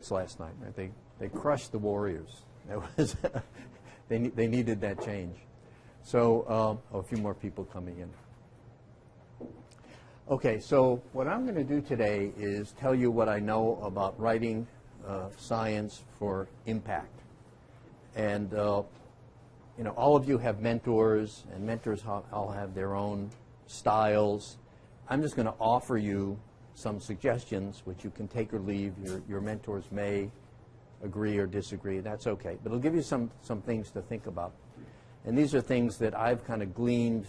Heuristics last night. Right? They crushed the Warriors. That was they needed that change. So a few more people coming in. Okay, so what I'm going to do today is tell you what I know about writing science for impact. And you know, all of you have mentors, and mentors all have their own styles. I'm just going to offer you some suggestions, which you can take or leave. Your mentors may agree or disagree. That's okay. But it'll give you some things to think about. And these are things that I've kind of gleaned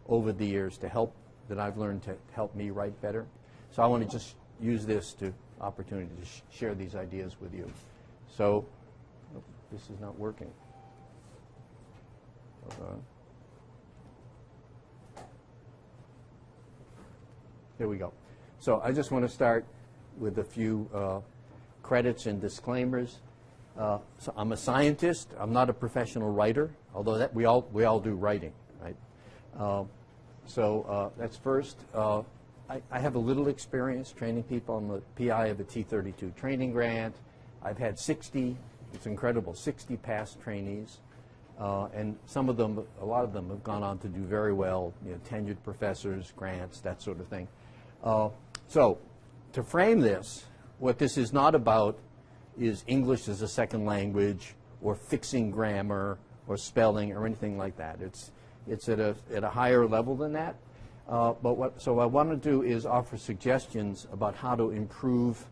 over the years that I've learned to help me write better. So I want to just use this opportunity to share these ideas with you. So this is not working. Hold on. There we go. So I just want to start with a few credits and disclaimers. So I'm a scientist. I'm not a professional writer, although that we all do writing, right? So that's first. I have a little experience training people. I'm the PI of a T32 training grant. I've had 60, it's incredible, 60 past trainees. And some of them, a lot of them have gone on to do very well, you know, tenured professors, grants, that sort of thing. So to frame this, what this is not about is English as a second language or fixing grammar or spelling or anything like that. It's at a higher level than that. So what I want to do is offer suggestions about how to improve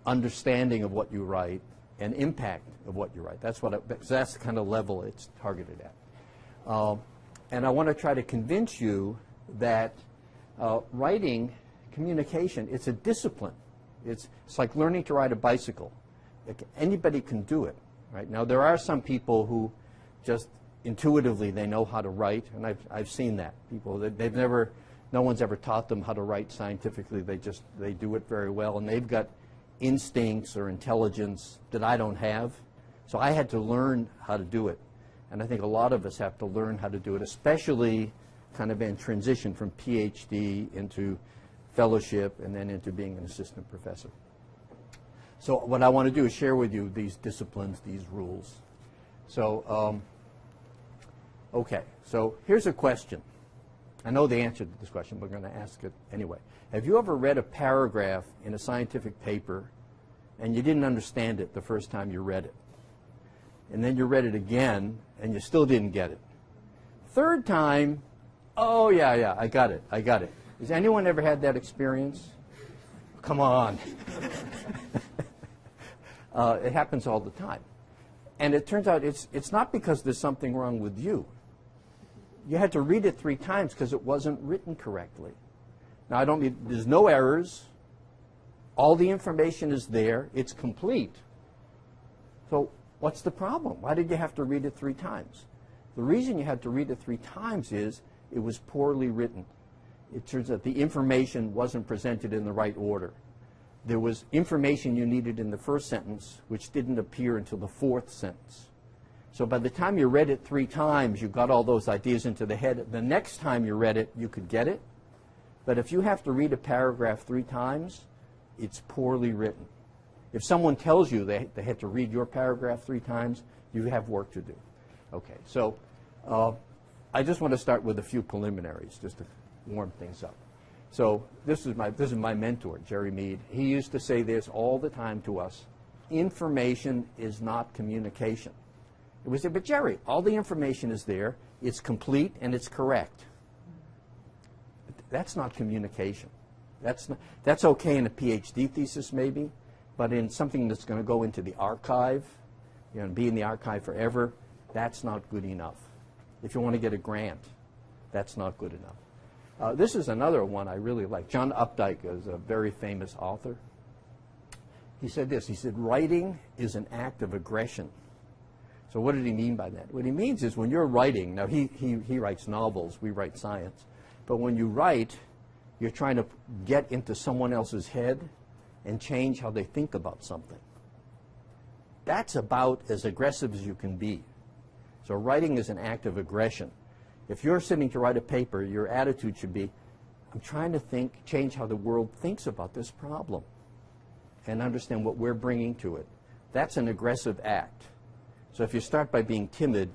understanding of what you write and impact of what you write. That's the kind of level it's targeted at. And I want to try to convince you that writing, communication, it's a discipline. It's like learning to ride a bicycle. Anybody can do it, right? Now, there are some people who just intuitively they know how to write, and I've seen that. People, no one's ever taught them how to write scientifically. They do it very well, and they've got instincts or intelligence that I don't have. So I had to learn how to do it. And I think a lot of us have to learn how to do it, especially kind of in transition from PhD into fellowship and then into being an assistant professor. So what I want to do is share with you these disciplines, these rules. So, okay, so here's a question. I know the answer to this question, but we're going to ask it anyway. Have you ever read a paragraph in a scientific paper and you didn't understand it the first time you read it? And then you read it again and you still didn't get it. Third time, oh yeah, I got it. Has anyone ever had that experience? Come on. It happens all the time. And it turns out it's not because there's something wrong with you. You had to read it 3 times because it wasn't written correctly. Now, there's no errors. All the information is there. It's complete. So what's the problem? Why did you have to read it 3 times? The reason you had to read it 3 times is it was poorly written. It turns out the information wasn't presented in the right order. There was information you needed in the first sentence which didn't appear until the 4th sentence. So by the time you read it 3 times, you got all those ideas into the head. The next time you read it, you could get it. But if you have to read a paragraph 3 times, it's poorly written. If someone tells you they had to read your paragraph 3 times, you have work to do. Okay, so I just want to start with a few preliminaries just to warm things up. So this is my mentor, Jerry Mead. He used to say this all the time to us: information is not communication. We said, but Jerry, all the information is there, it's complete and it's correct. But that's not communication. That's okay in a PhD thesis maybe, but in something that's going to go into the archive, you know, and be in the archive forever, that's not good enough. If you want to get a grant, that's not good enough. This is another one I really like. John Updike is a very famous author. He said this, he said, writing is an act of aggression. So what did he mean by that? What he means is when you're writing, now he writes novels, we write science, but when you write, you're trying to get into someone else's head and change how they think about something. That's about as aggressive as you can be. So writing is an act of aggression. If you're sitting to write a paper, your attitude should be, I'm trying to change how the world thinks about this problem. and understand what we're bringing to it. That's an aggressive act. So if you start by being timid,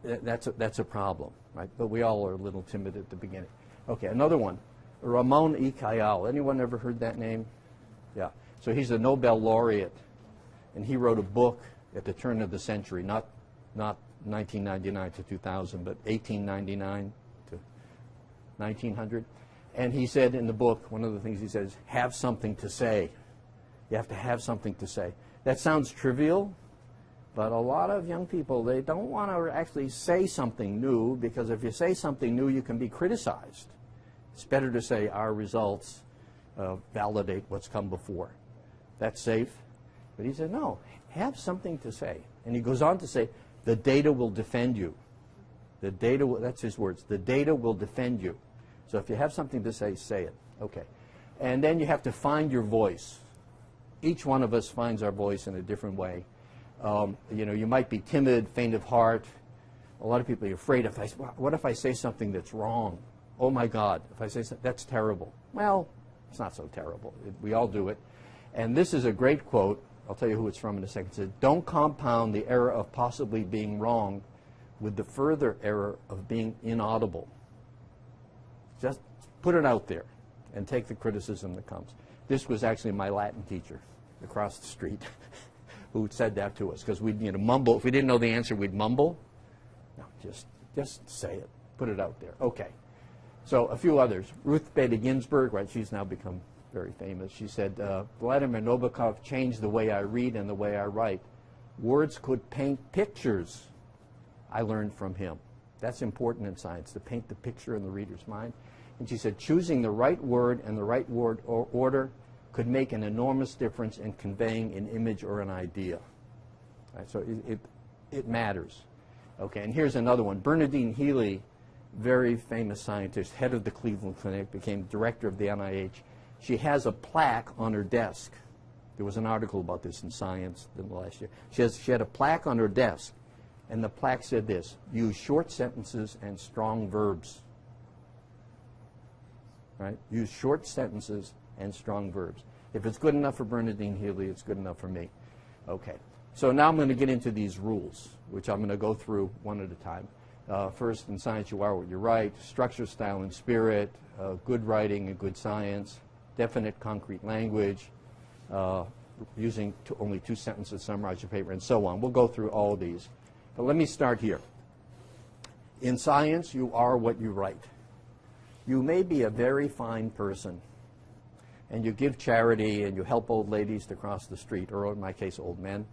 that's a problem, right? But we all are a little timid at the beginning. Okay, another one, Ramon E. Cayal. Anyone ever heard that name? Yeah. So he's a Nobel laureate, and he wrote a book at the turn of the century, not 1999 to 2000, but 1899 to 1900. And he said in the book, one of the things he says, have something to say. You have to have something to say. That sounds trivial, but a lot of young people, they don't want to actually say something new, because if you say something new, you can be criticized. It's better to say our results validate what's come before. That's safe. But he said, no, have something to say. And he goes on to say, the data will defend you. The data will, that's his words, the data will defend you. So if you have something to say it. Okay. And then you have to find your voice. Each one of us finds our voice in a different way. You know, you might be timid, faint of heart. A lot of people are afraid. What if I say something that's wrong? Oh my God, if I say something, that's terrible. Well, it's not so terrible. We all do it. And this is a great quote. I'll tell you who it's from in a second. It says, don't compound the error of possibly being wrong with the further error of being inaudible. Just put it out there and take the criticism that comes. This was actually my Latin teacher across the street who said that to us, because we'd mumble. If we didn't know the answer, we'd mumble. No, just say it. Put it out there. Okay. So a few others. Ruth Bader Ginsburg, right? She's now become very famous. She said, Vladimir Nabokov changed the way I read and the way I write. Words could paint pictures. I learned from him. That's important in science, to paint the picture in the reader's mind. And she said, choosing the right word and the right word or order could make an enormous difference in conveying an image or an idea. Right, so it matters. Okay, and here's another one. Bernadine Healy, very famous scientist, head of the Cleveland Clinic, became director of the NIH. She has a plaque on her desk. There was an article about this in Science in the last year. She had a plaque on her desk, and the plaque said this: use short sentences and strong verbs. Right? Use short sentences and strong verbs. If it's good enough for Bernadine Healy, it's good enough for me. Okay. So now I'm going to get into these rules, which I'm going to go through one at a time. First, in science, you are what you write. Structure, style, and spirit. Good writing and good science. Definite, concrete language. Using only 2 sentences to summarize your paper, and so on. We'll go through all of these. But let me start here. In science, you are what you write. You may be a very fine person, and you give charity, and you help old ladies to cross the street, or in my case, old men.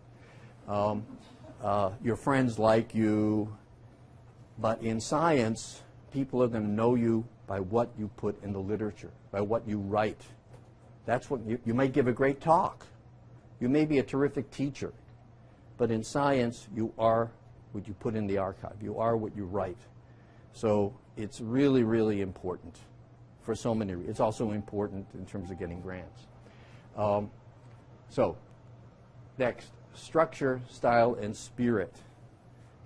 Your friends like you, but in science, people are going to know you by what you put in the literature, by what you write. That's what you might give a great talk. You may be a terrific teacher, but in science, you are what you put in the archive. You are what you write. So it's really, really important for so many reasons. It's also important in terms of getting grants. So next, structure, style, and spirit.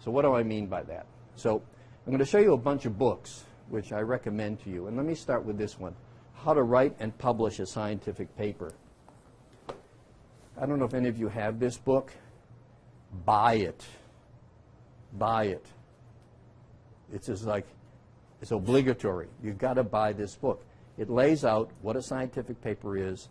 So what do I mean by that? So I'm going to show you a bunch of books which I recommend to you. And let me start with this one, How to Write and Publish a Scientific Paper. I don't know if any of you have this book. Buy it. Buy it. It's just like, it's obligatory. You've got to buy this book. It lays out what a scientific paper is,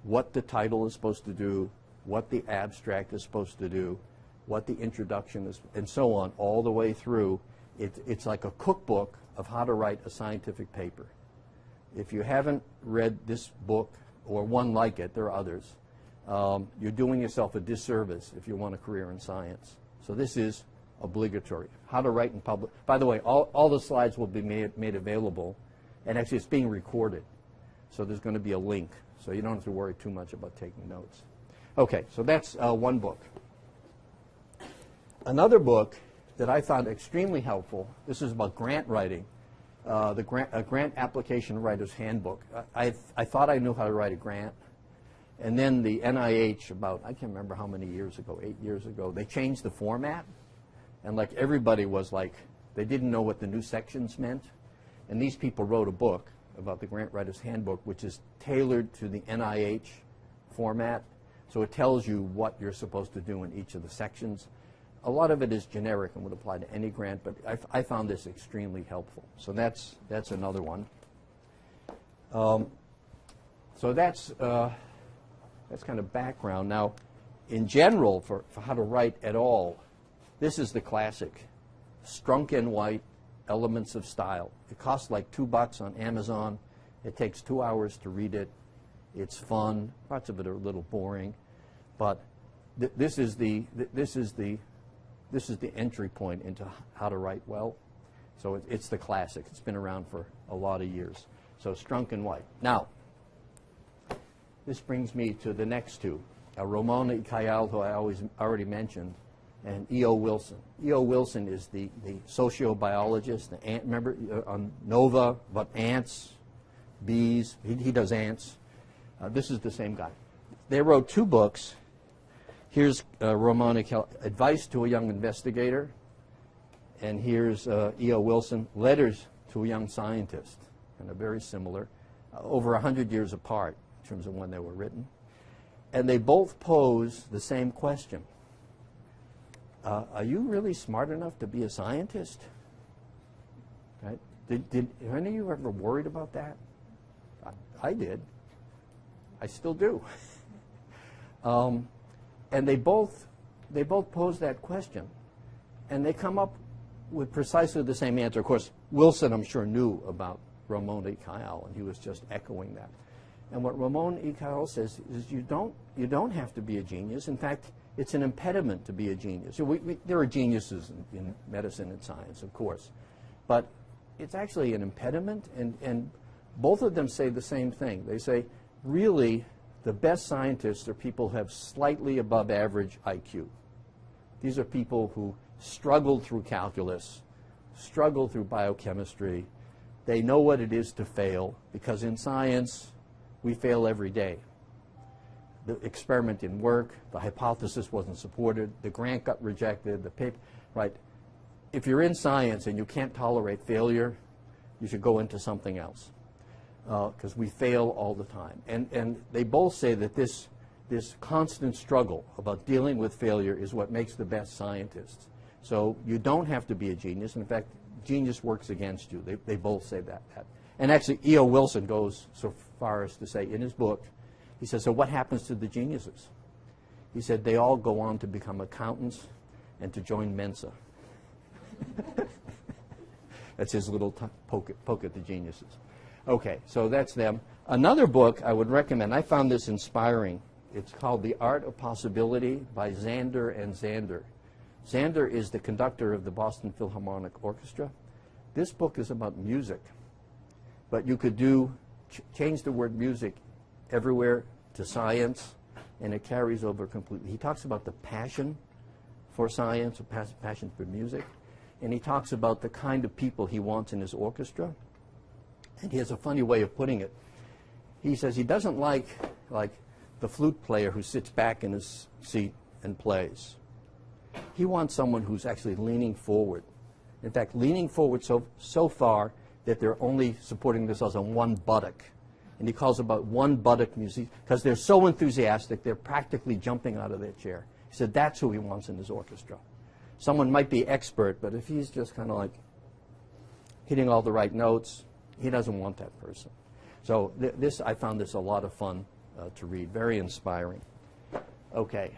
what the title is supposed to do, what the abstract is supposed to do, what the introduction is, and so on, all the way through. It's like a cookbook of how to write a scientific paper. If you haven't read this book, or one like it, there are others, you're doing yourself a disservice if you want a career in science. So this is obligatory. How to write and publish. By the way, all the slides will be made available, and actually it's being recorded. So there's going to be a link, so you don't have to worry too much about taking notes. Okay, so that's one book. Another book that I found extremely helpful, this is about grant writing, a grant application writer's handbook. I thought I knew how to write a grant, and then the NIH about, I can't remember how many years ago, 8 years ago, they changed the format, and like everybody was like, they didn't know what the new sections meant, and these people wrote a book about the grant writer's handbook, which is tailored to the NIH format. So it tells you what you're supposed to do in each of the sections. A lot of it is generic and would apply to any grant, but I found this extremely helpful. So that's another one. So that's kind of background. Now, in general, for how to write at all, this is the classic. Strunk and White, Elements of Style. It costs like $2 on Amazon. It takes 2 hours to read it. It's fun. Parts of it are a little boring, but this is the entry point into how to write well. So it's the classic. It's been around for a lot of years. So Strunk and White. Now, this brings me to the next two. Ramon y Cajal, who I already mentioned, and E.O. Wilson. E.O. Wilson is the sociobiologist. The ant, remember on Nova about ants, bees. He does ants. This is the same guy. They wrote 2 books. Here's Ramon y Cajal, Advice to a Young Investigator, and here's E.O. Wilson, Letters to a Young Scientist, and they're very similar, over 100 years apart in terms of when they were written. And they both pose the same question. Are you really smart enough to be a scientist? Right? Did any of you ever worried about that? I did. I still do. And they both pose that question. And they come up with precisely the same answer. Of course, Wilson, I'm sure, knew about Ramon y Cajal, and he was just echoing that. And what Ramon y Cajal says is you don't have to be a genius. In fact, it's an impediment to be a genius. There are geniuses in medicine and science, of course, but it's actually an impediment, and both of them say the same thing. They say, really, the best scientists are people who have slightly above average IQ. These are people who struggled through calculus, struggled through biochemistry. They know what it is to fail, because in science, we fail every day. The experiment didn't work, the hypothesis wasn't supported, the grant got rejected, the paper, right? If you're in science and you can't tolerate failure, you should go into something else, because we fail all the time. And they both say that this constant struggle about dealing with failure is what makes the best scientists. So you don't have to be a genius. In fact, genius works against you. They both say that. And actually, E.O. Wilson goes so far as to say in his book, he says, so what happens to the geniuses? He said, they all go on to become accountants and to join Mensa. That's his little poke at the geniuses. Okay, so that's them. Another book I would recommend, I found this inspiring. It's called The Art of Possibility by Zander and Zander. Zander is the conductor of the Boston Philharmonic Orchestra. This book is about music, but you could change the word music everywhere to science, and it carries over completely. He talks about the passion for science, or passion for music, and he talks about the kind of people he wants in his orchestra. And he has a funny way of putting it. He says he doesn't like the flute player who sits back in his seat and plays. He wants someone who's actually leaning forward. In fact, leaning forward so far that they're only supporting themselves on one buttock. And he calls about one buttock music, because they're so enthusiastic, they're practically jumping out of their chair. He said that's who he wants in his orchestra. Someone might be expert, but if he's just kind of like hitting all the right notes, he doesn't want that person. So I found this a lot of fun to read, very inspiring. Okay,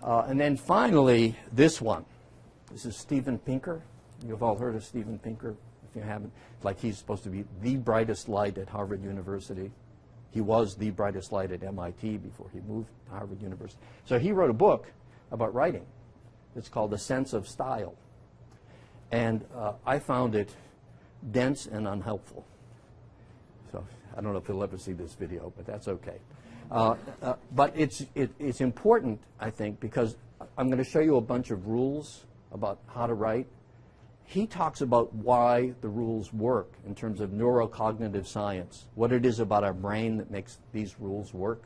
and then finally, this one. This is Steven Pinker. You've all heard of Steven Pinker. If you haven't, like he's supposed to be the brightest light at Harvard University. He was the brightest light at MIT before he moved to Harvard University. So he wrote a book about writing. It's called The Sense of Style. And I found it dense and unhelpful. So I don't know if you'll ever see this video, but that's okay. But it's important, I think, because I'm going to show you a bunch of rules about how to write. He talks about why the rules work in terms of neurocognitive science, what it is about our brain that makes these rules work.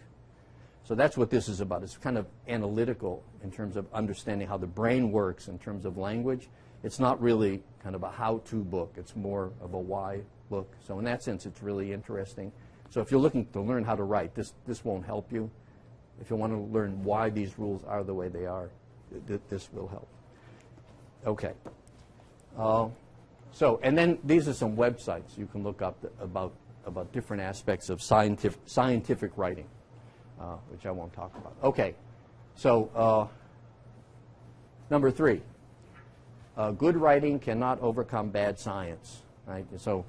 So that's what this is about. It's kind of analytical in terms of understanding how the brain works in terms of language. It's not really kind of a how-to book. It's more of a why book. So in that sense, it's really interesting. So if you're looking to learn how to write, this won't help you. If you want to learn why these rules are the way they are, this will help. Okay. And then these are some websites you can look up about different aspects of scientific writing, which I won't talk about. Okay. So number 3, good writing cannot overcome bad science. Right? So,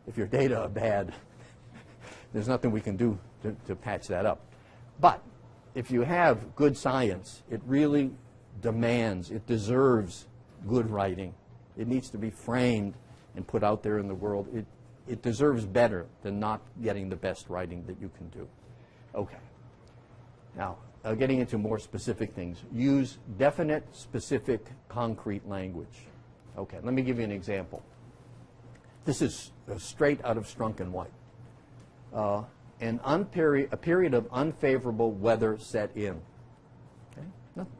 if your data are bad, there's nothing we can do to patch that up. But if you have good science, it really demands, it deserves good writing. It needs to be framed and put out there in the world. It deserves better than not getting the best writing that you can do. Okay. Now, getting into more specific things. Use definite, specific, concrete language. Okay, let me give you an example. This is straight out of Strunk and White. A period of unfavorable weather set in. Okay?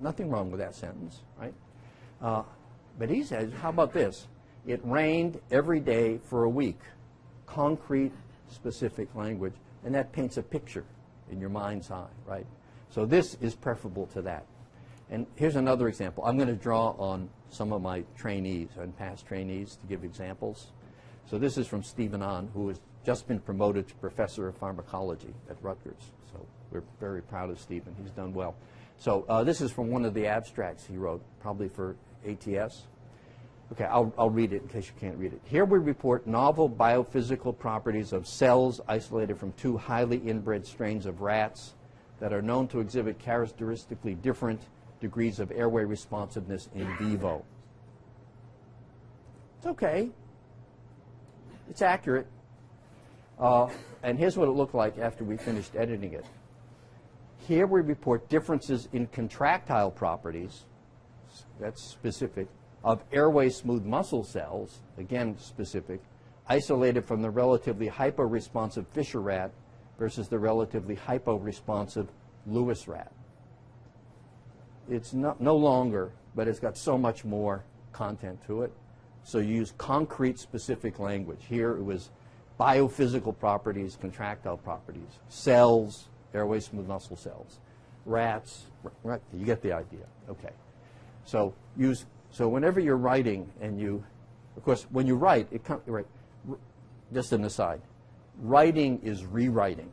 Nothing wrong with that sentence, right? But he says, how about this? It rained every day for a week. Concrete, specific language. And that paints a picture in your mind's eye, right? So this is preferable to that. And here's another example. I'm going to draw on some of my trainees and past trainees to give examples. So this is from Stephen Ahn, who has just been promoted to Professor of Pharmacology at Rutgers. So we're very proud of Stephen. He's done well. So this is from one of the abstracts he wrote, probably for ATS. Okay, I'll read it in case you can't read it. Here we report novel biophysical properties of cells isolated from 2 highly inbred strains of rats that are known to exhibit characteristically different degrees of airway responsiveness in vivo. It's okay. It's accurate. And here's what it looked like after we finished editing it. Here we report differences in contractile properties, that's specific, of airway smooth muscle cells, again specific, isolated from the relatively hypo-responsive Fisher rat versus the relatively hypo-responsive Lewis rat. It's no longer, but it's got so much more content to it. So you use concrete specific language. Here it was biophysical properties, contractile properties, cells, airway smooth muscle cells, rats, right, you get the idea. Okay. So whenever you're writing and of course, when you write, right, just an aside, writing is rewriting,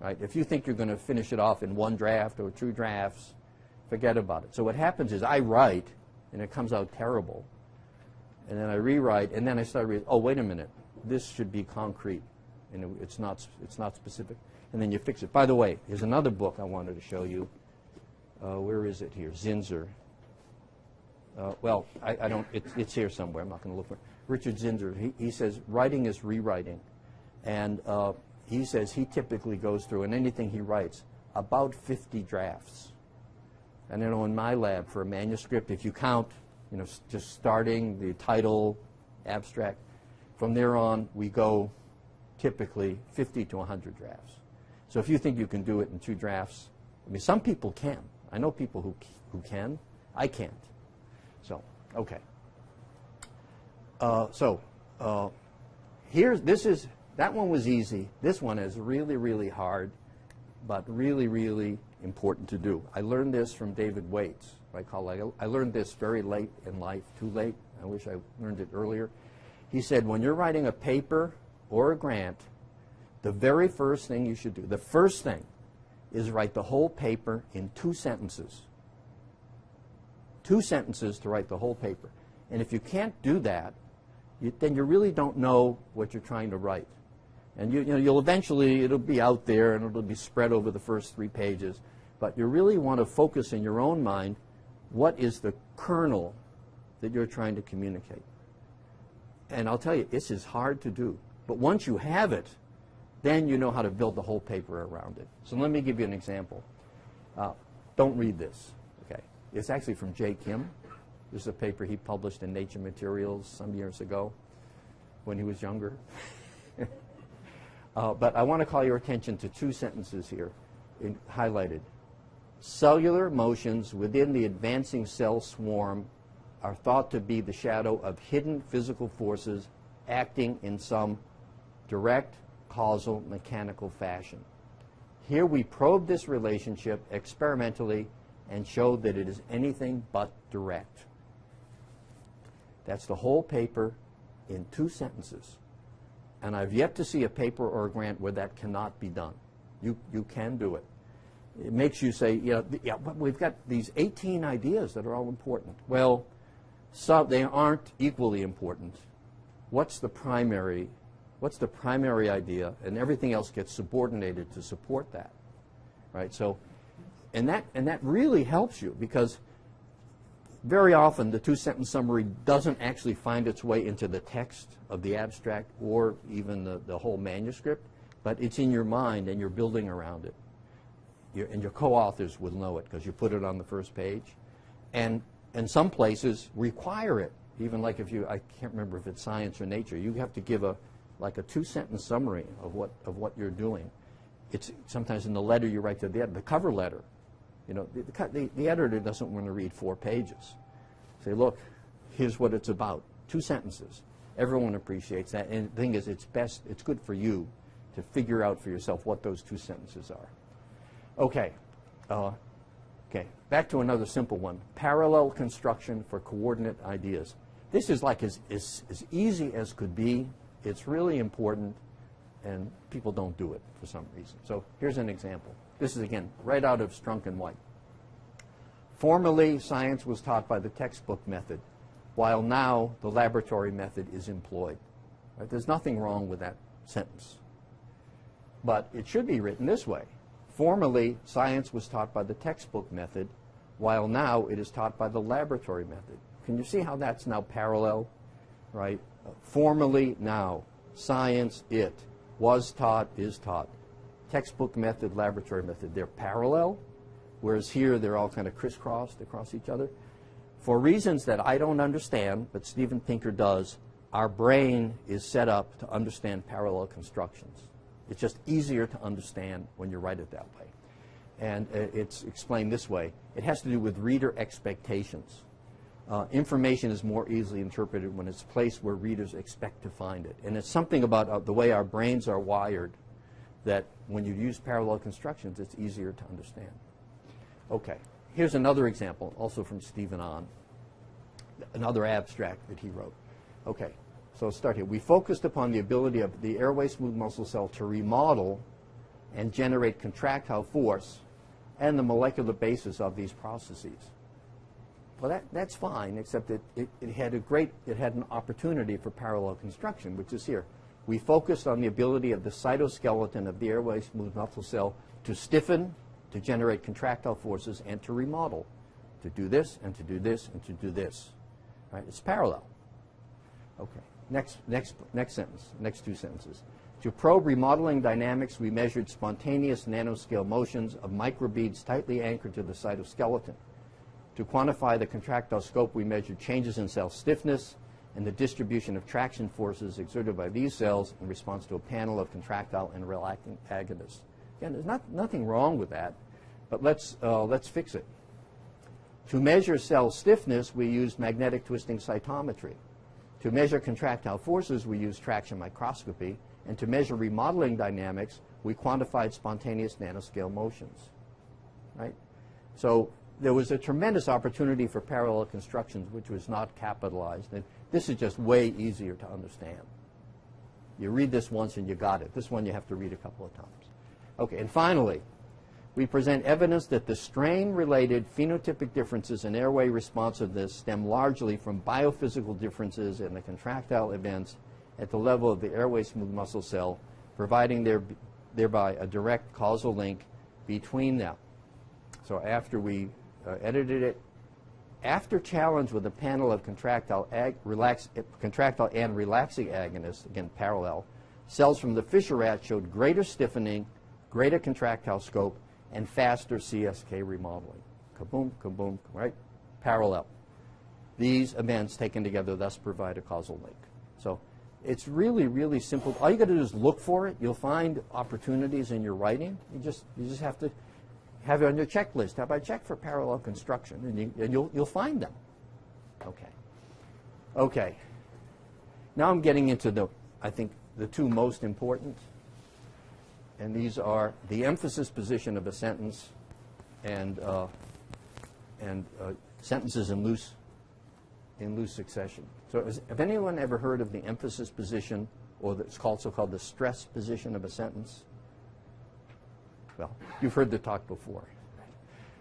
right? If you think you're going to finish it off in 1 draft or 2 drafts, forget about it. So what happens is I write, and it comes out terrible, and then I rewrite, and then I start reading, oh, wait a minute, this should be concrete, and it's not specific, and then you fix it. By the way, here's another book I wanted to show you. Where is it here? Zinsser. Well, I don't, it's here somewhere. I'm not going to look for it. Richard Zinsser, he says writing is rewriting. And he says he typically goes through, in anything he writes, about 50 drafts. And then in my lab, for a manuscript, if you count, just starting, the title, abstract, from there on, we go typically 50 to 100 drafts. So if you think you can do it in 2 drafts, I mean, some people can. I know people who can. I can't. So, okay. That one was easy. This one is really, really hard, but really, really important to do. I learned this from David Waits, my colleague. I learned this very late in life, too late. I wish I learned it earlier. He said, when you're writing a paper or a grant, the very first thing you should do, the first thing, is write the whole paper in 2 sentences. 2 sentences to write the whole paper. And if you can't do that, then you really don't know what you're trying to write. And you'll eventually, it'll be out there and it'll be spread over the first 3 pages. But you really want to focus in your own mind, what is the kernel that you're trying to communicate? And I'll tell you, this is hard to do. But once you have it, then you know how to build the whole paper around it. So let me give you an example. Don't read this. Okay, it's actually from J. Kim. This is a paper he published in Nature Materials some years ago when he was younger. But I want to call your attention to 2 sentences here highlighted. Cellular motions within the advancing cell swarm are thought to be the shadow of hidden physical forces acting in some direct, causal, mechanical fashion. Here we probe this relationship experimentally and showed that it is anything but direct. That's the whole paper in 2 sentences. And I've yet to see a paper or a grant where that cannot be done. You can do it. It makes you say, yeah, but we've got these 18 ideas that are all important. Well, they aren't equally important. What's the primary idea? And everything else gets subordinated to support that, right? So, and that really helps you, because very often the 2-sentence summary doesn't actually find its way into the text of the abstract or even the whole manuscript, but it's in your mind and you're building around it. And your co-authors will know it because you put it on the first page. And some places require it, even like I can't remember if it's Science or Nature, you have to give a 2-sentence summary of what you're doing. It's sometimes in the letter you write to the editor, the cover letter. The editor doesn't want to read 4 pages. Say, look, here's what it's about. 2 sentences. Everyone appreciates that. And the thing is, it's good for you to figure out for yourself what those 2 sentences are. Okay. Back to another simple one. Parallel construction for coordinate ideas. This is like as easy as could be. It's really important, and people don't do it for some reason. So here's an example. This is, again, right out of Strunk and White. Formerly, science was taught by the textbook method, while now the laboratory method is employed. Right? There's nothing wrong with that sentence. But it should be written this way. Formerly, science was taught by the textbook method, while now it is taught by the laboratory method. Can you see how that's now parallel? Right? Formerly, now. Science, it. Was taught, is taught. Textbook method, laboratory method. They're parallel, whereas here they're all kind of crisscrossed across each other. For reasons that I don't understand, but Steven Pinker does, our brain is set up to understand parallel constructions. It's just easier to understand when you write it that way. And it's explained this way. It has to do with reader expectations. Information is more easily interpreted when it's placed where readers expect to find it. And it's something about the way our brains are wired that when you use parallel constructions, it's easier to understand. Okay, here's another example, also from Stephen Ahn, another abstract that he wrote. Okay, so let's start here. We focused upon the ability of the airway smooth muscle cell to remodel and generate contractile force and the molecular basis of these processes. Well, that's fine, except that it had an opportunity for parallel construction, which is here. We focused on the ability of the cytoskeleton of the airway smooth muscle cell to stiffen, to generate contractile forces, and to remodel, to do this, and to do this, and to do this. Right? It's parallel. Okay. Next sentence, next 2 sentences. To probe remodeling dynamics, we measured spontaneous nanoscale motions of microbeads tightly anchored to the cytoskeleton. To quantify the contractile scope, we measured changes in cell stiffness and the distribution of traction forces exerted by these cells in response to a panel of contractile and relaxing agonists. Again, there's nothing wrong with that, but let's fix it. To measure cell stiffness, we used magnetic twisting cytometry. To measure contractile forces, we used traction microscopy. And to measure remodeling dynamics, we quantified spontaneous nanoscale motions. Right? So there was a tremendous opportunity for parallel constructions which was not capitalized. And this is just way easier to understand. You read this once and you got it. This one you have to read a couple of times. Okay, and finally, we present evidence that the strain-related phenotypic differences in airway responsiveness stem largely from biophysical differences in the contractile events at the level of the airway smooth muscle cell, providing thereby a direct causal link between them. So after we edited it, after challenge with a panel of contractile and relaxing agonists, again parallel, cells from the Fisher rat showed greater stiffening, greater contractile scope, and faster CSK remodeling. Kaboom, kaboom, right? Parallel. These events taken together thus provide a causal link. So it's really, really simple. All you got to do is look for it. You'll find opportunities in your writing. You just have to have it on your checklist. How about check for parallel construction, and you'll find them. Okay. Okay. Now I'm getting into I think the 2 most important. and these are the emphasis position of a sentence and sentences in loose succession. So have anyone ever heard of the emphasis position, or it's also called the stress position of a sentence? Well, you've heard the talk before.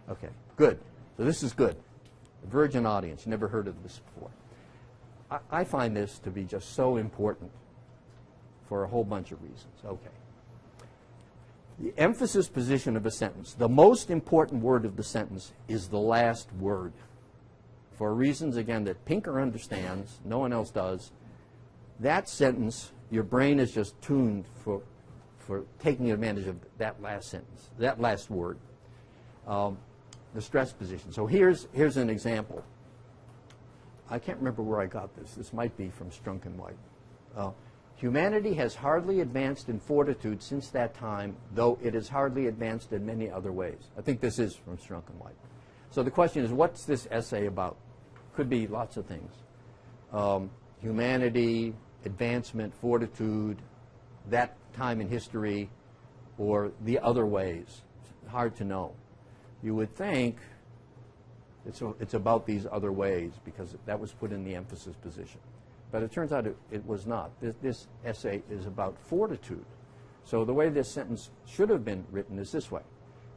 Okay, good. So this is good. A virgin audience, never heard of this before. I find this to be just so important for a whole bunch of reasons. Okay. The emphasis position of a sentence, the most important word of the sentence is the last word. For reasons, again, that Pinker understands, no one else does, that sentence, your brain is just tuned for taking advantage of that last sentence, that last word, the stress position. So here's an example. I can't remember where I got this. This might be from Strunk and White. Humanity has hardly advanced in fortitude since that time, though it has hardly advanced in many other ways. I think this is from Strunk and White. So the question is, what's this essay about? Could be lots of things. Humanity, advancement, fortitude, that time in history, or the other ways. It's hard to know. You would think it's about these other ways because that was put in the emphasis position. But it turns out it was not. This essay is about fortitude. So the way this sentence should have been written is this way.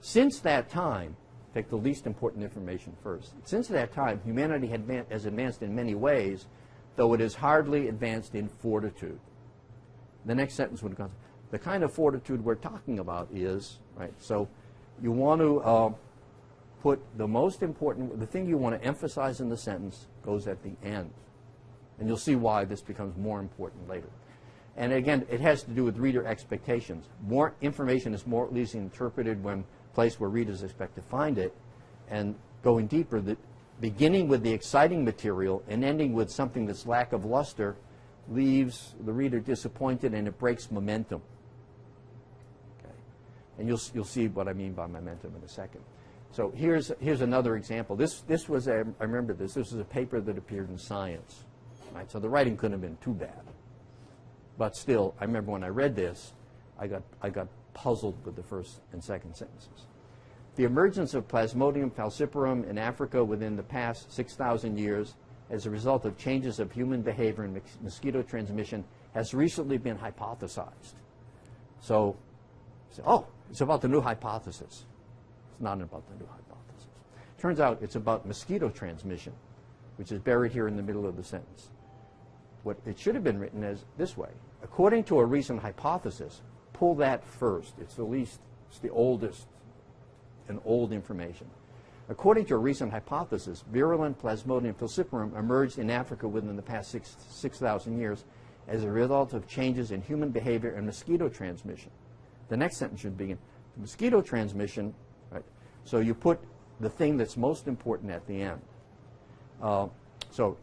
Since that time, take the least important information first. Since that time, humanity has advanced in many ways, though it has hardly advanced in fortitude. The next sentence would go, the kind of fortitude we're talking about is, right, so you want to put the most important, the thing you want to emphasize in the sentence goes at the end. And you'll see why this becomes more important later. And again, it has to do with reader expectations. More information is more easily interpreted when placed where readers expect to find it. And going deeper, beginning with the exciting material and ending with something that's lack of luster leaves the reader disappointed, and it breaks momentum. Okay. And you'll see what I mean by momentum in a second. So here's another example. This was I remember this. This was a paper that appeared in Science. Right? So the writing couldn't have been too bad. But still, I remember when I read this, I got puzzled with the first and second sentences. The emergence of Plasmodium falciparum in Africa within the past 6,000 years as a result of changes of human behavior and mosquito transmission has recently been hypothesized. So, it's about the new hypothesis. It's not about the new hypothesis. Turns out it's about mosquito transmission, which is buried here in the middle of the sentence. What it should have been written as this way. According to a recent hypothesis, pull that first. It's the oldest and old information. According to a recent hypothesis, virulent Plasmodium falciparum emerged in Africa within the past 6,000 years as a result of changes in human behavior and mosquito transmission. The next sentence should begin, the mosquito transmission, right? So you put the thing that's most important at the end. So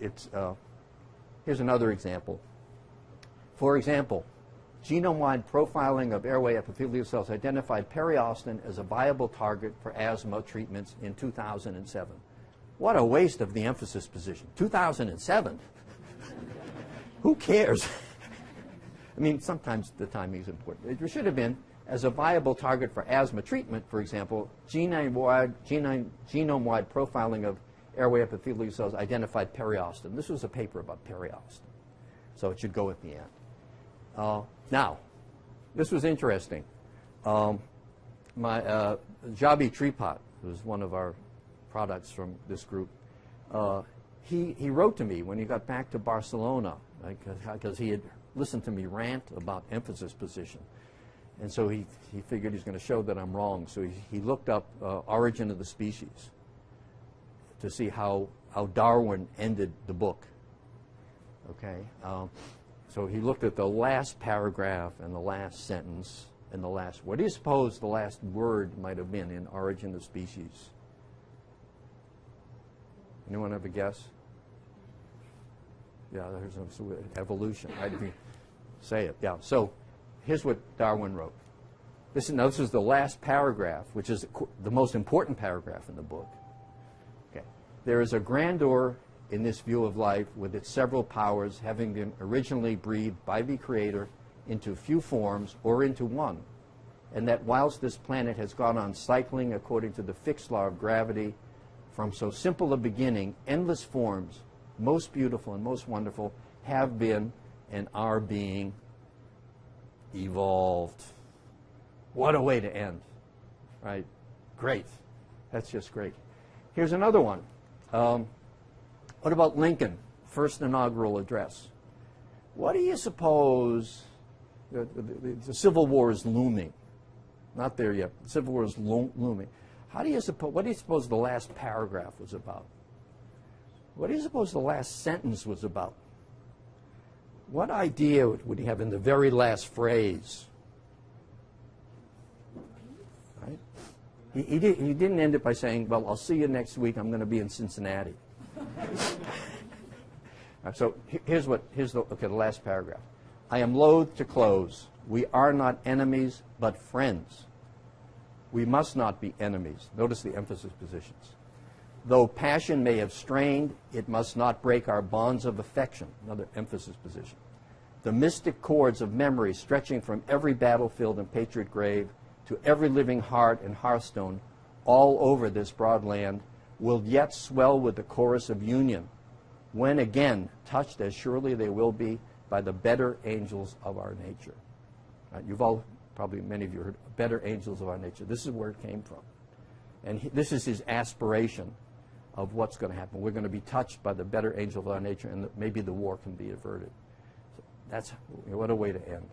here's another example. For example, genome-wide profiling of airway epithelial cells identified periostin as a viable target for asthma treatments in 2007. What a waste of the emphasis position. 2007? Who cares? I mean, sometimes the timing is important. It should have been, as a viable target for asthma treatment, for example, genome-wide profiling of airway epithelial cells identified periostin. This was a paper about periostin. So it should go at the end. Now, this was interesting. Jabi Tripot, who's one of our products from this group, he wrote to me when he got back to Barcelona, because he had listened to me rant about emphasis position. And so he figured he's going to show that I'm wrong. So he looked up Origin of the Species to see how Darwin ended the book. Okay? So he looked at the last paragraph and the last sentence and the last, what do you suppose the last word might have been in Origin of Species? Anyone have a guess? Yeah, there's evolution, right? If you say it, yeah. So here's what Darwin wrote. This is the last paragraph, which is the most important paragraph in the book. Okay. There is a grandeur in this view of life with its several powers having been originally breathed by the Creator into few forms or into one. and that whilst this planet has gone on cycling according to the fixed law of gravity, from so simple a beginning, endless forms, most beautiful and most wonderful, have been and are being evolved. What a way to end, right? Great. That's just great. Here's another one. What about Lincoln, first inaugural address? What do you suppose, the Civil War is looming. Not there yet. The Civil War is looming. What do you suppose the last paragraph was about? What do you suppose the last sentence was about? What idea would he have in the very last phrase? Right? He didn't end it by saying, well, I'll see you next week. I'm going to be in Cincinnati. So here's the last paragraph. I am loath to close. We are not enemies, but friends. We must not be enemies. Notice the emphasis positions. Though passion may have strained, it must not break our bonds of affection. Another emphasis position. The mystic cords of memory stretching from every battlefield and patriot grave to every living heart and hearthstone all over this broad land will yet swell with the chorus of union, when again touched as surely they will be by the better angels of our nature. You've all, probably many of you heard, better angels of our nature. This is where it came from. And this is his aspiration of what's going to happen. We're going to be touched by the better angel of our nature, and maybe the war can be averted. So what a way to end.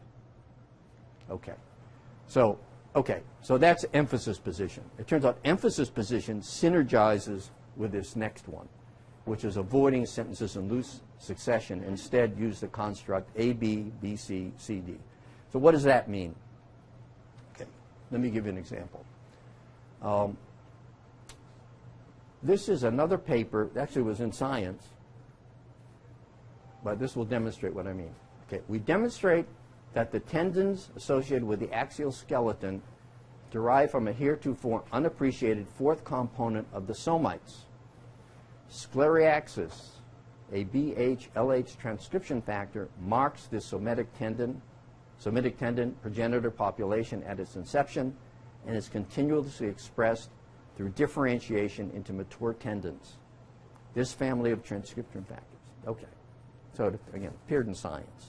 Okay. So that's emphasis position. It turns out emphasis position synergizes with this next one, which is avoiding sentences in loose succession. Instead, use the construct A, B, B, C, C, D. So what does that mean? Okay, let me give you an example. This is another paper, actually it was in Science, but this will demonstrate what I mean. Okay, we demonstrate that the tendons associated with the axial skeleton derive from a heretofore unappreciated fourth component of the somites. Scleriaxis, a BH-LH transcription factor, marks this somatic tendon progenitor population at its inception and is continuously expressed through differentiation into mature tendons. This family of transcription factors. Okay. So it, again, appeared in Science.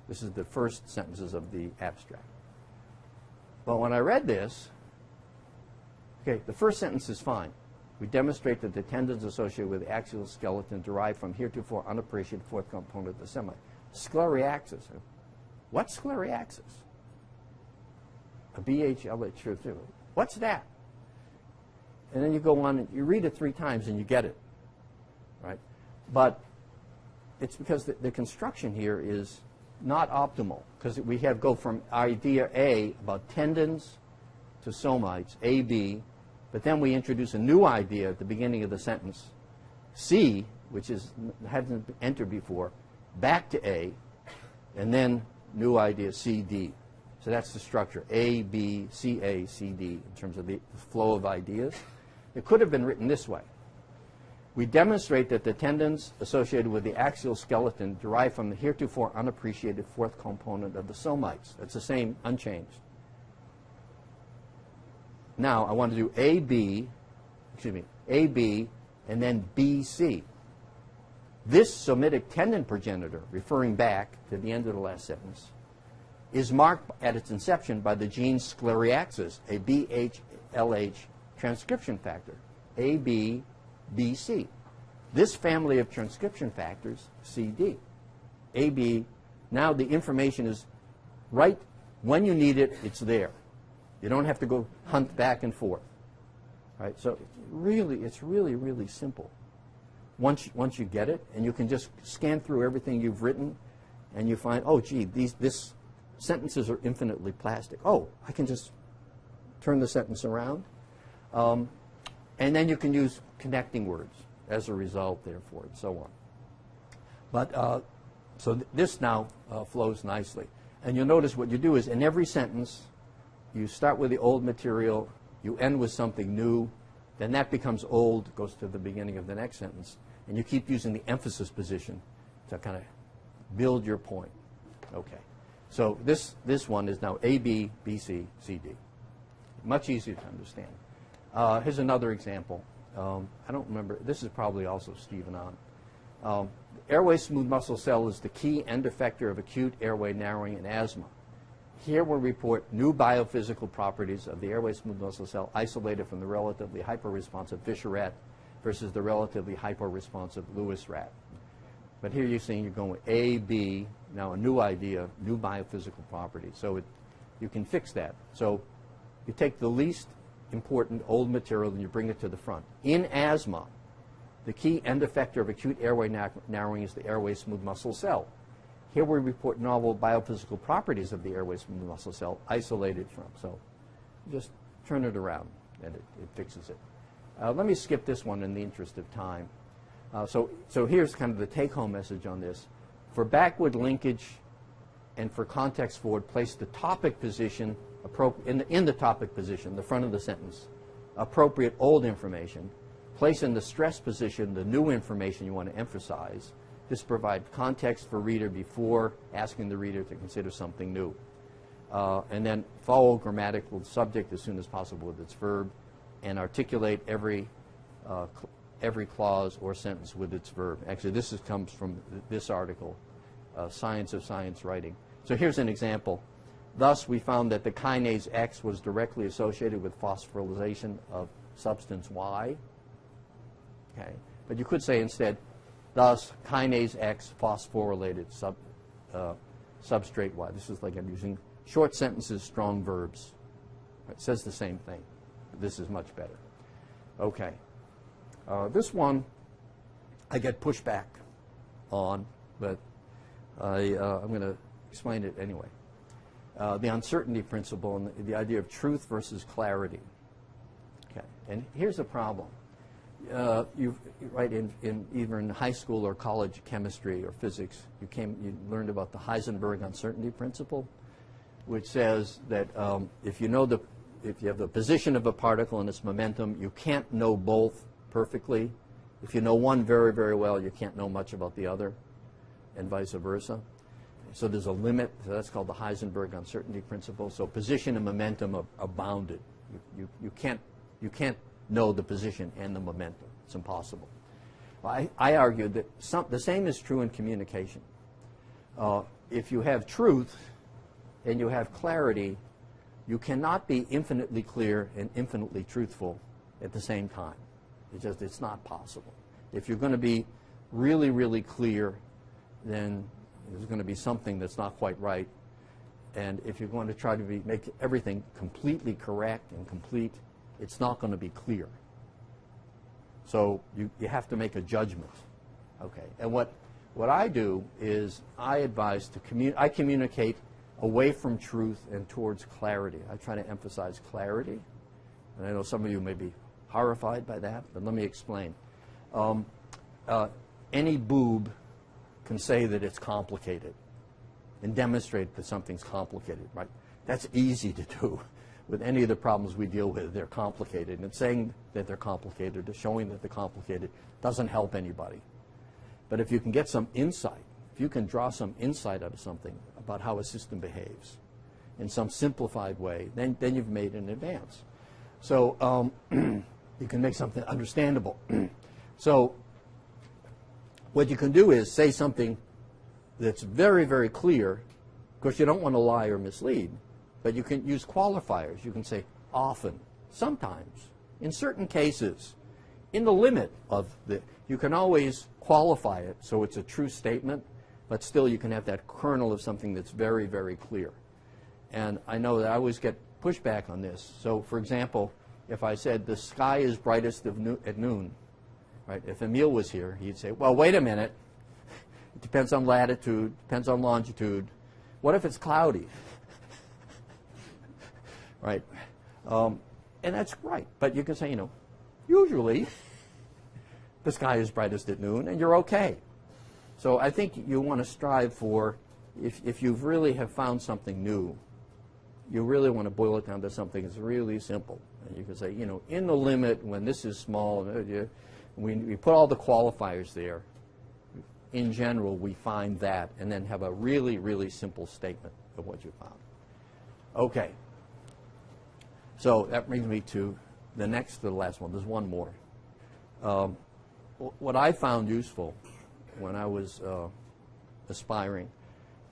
This is the first sentences of the abstract. But when I read this, okay, the first sentence is fine. We demonstrate that the tendons associated with the axial skeleton derive from heretofore unappreciated fourth component of the semite. Scleriaxis. What's scleriaxis? A BH-LH. What's that? And then you go on and you read it 3 times and you get it, right? But it's because the construction here is not optimal, because we go from idea A about tendons to somites, A, B, but then we introduce a new idea at the beginning of the sentence, C, which hasn't entered before, back to A, and then new idea C, D. So that's the structure, A, B, C, A, C, D, in terms of the flow of ideas. It could have been written this way. We demonstrate that the tendons associated with the axial skeleton derive from the heretofore unappreciated fourth component of the somites. That's the same, unchanged. Now, I want to do A, B, and then B, C. This somatic tendon progenitor, referring back to the end of the last sentence, is marked at its inception by the gene scleriaxis, a BH-LH transcription factor, AB, BC. This family of transcription factors, CD. AB, now the information is right when you need it, it's there. You don't have to go hunt back and forth. Right? So it's really, really simple. Once you get it, and you can just scan through everything you've written, and you find, oh, gee, these sentences are infinitely plastic. Oh, I can just turn the sentence around. And then you can use connecting words as a result, therefore, and so on. But this now flows nicely. And you'll notice what you do is in every sentence, you start with the old material, you end with something new, then that becomes old, goes to the beginning of the next sentence, and you keep using the emphasis position to kind of build your point. Okay. So this one is now A, B, B, C, C, D. much easier to understand. Here's another example. I don't remember. This is probably also Stephen on. Airway smooth muscle cell is the key end effector of acute airway narrowing in asthma. Here we'll report new biophysical properties of the airway smooth muscle cell isolated from the relatively hyperresponsive Fisher rat versus the relatively hyporesponsive Lewis rat. But here you're seeing you're going with A, B, now a new idea, new biophysical properties. So you can fix that. So you take the least important old material and you bring it to the front. In asthma, the key end effector of acute airway narrowing is the airway smooth muscle cell. Here we report novel biophysical properties of the airway smooth muscle cell isolated from. So just turn it around and it fixes it. Let me skip this one in the interest of time. So here's kind of the take-home message on this. For backward linkage and for context forward, place the topic position in the topic position, the front of the sentence, appropriate old information. Place in the stress position the new information you want to emphasize. This provides context for reader before asking the reader to consider something new. And then follow grammatical subject as soon as possible with its verb, and articulate every clause or sentence with its verb. Actually, this comes from this article, Science of Science Writing. So here's an example. Thus, we found that the kinase X was directly associated with phosphorylation of substance Y. Okay. But you could say instead, thus, kinase X phosphorylated substrate Y. This is like I'm using short sentences, strong verbs. It says the same thing. This is much better. Okay. This one I get pushback on, but I'm going to explain it anyway. The uncertainty principle and the idea of truth versus clarity. Okay. And here's the problem. You either in high school or college chemistry or physics, you learned about the Heisenberg uncertainty principle, which says that if you have the position of a particle and its momentum, you can't know both perfectly. If you know one very, very well, you can't know much about the other, and vice versa. So there's a limit. So that's called the Heisenberg uncertainty principle. So position and momentum are bounded. You can't know the position and the momentum. It's impossible. I argue that the same is true in communication. If you have truth and you have clarity, you cannot be infinitely clear and infinitely truthful at the same time. It's not possible. If you're going to be really, really clear, then there's going to be something that's not quite right. And if you're going to try to make everything completely correct and complete, it's not going to be clear. So you have to make a judgment. Okay. And what I do is I advise I communicate away from truth and towards clarity. I try to emphasize clarity. And I know some of you may be horrified by that, but let me explain. Any boob can say that it's complicated and demonstrate that something's complicated, right? That's easy to do. With any of the problems we deal with, they're complicated. And saying that they're complicated or showing that they're complicated doesn't help anybody. But if you can get some insight, if you can draw some insight out of something about how a system behaves in some simplified way, then you've made an advance. So you can make something understandable. So what you can do is say something that's very, very clear. Of course, you don't want to lie or mislead, but you can use qualifiers. You can say often, sometimes, in certain cases, in the limit of you can always qualify it so it's a true statement, but still you can have that kernel of something that's very, very clear. And I know that I always get pushback on this. So, for example, if I said the sky is brightest at noon, right? If Emil was here, he'd say, well, wait a minute. It depends on latitude, depends on longitude. What if it's cloudy? Right? And that's right. But you can say, usually the sky is brightest at noon, and you're okay. So I think you want to strive for, if you really have found something new, you really want to boil it down to something that's really simple. And you can say, in the limit, when this is small, we put all the qualifiers there. In general, we find that, and then have a really, really simple statement of what you found. Okay. So that brings me to the next to the last one. There's one more. What I found useful when I was aspiring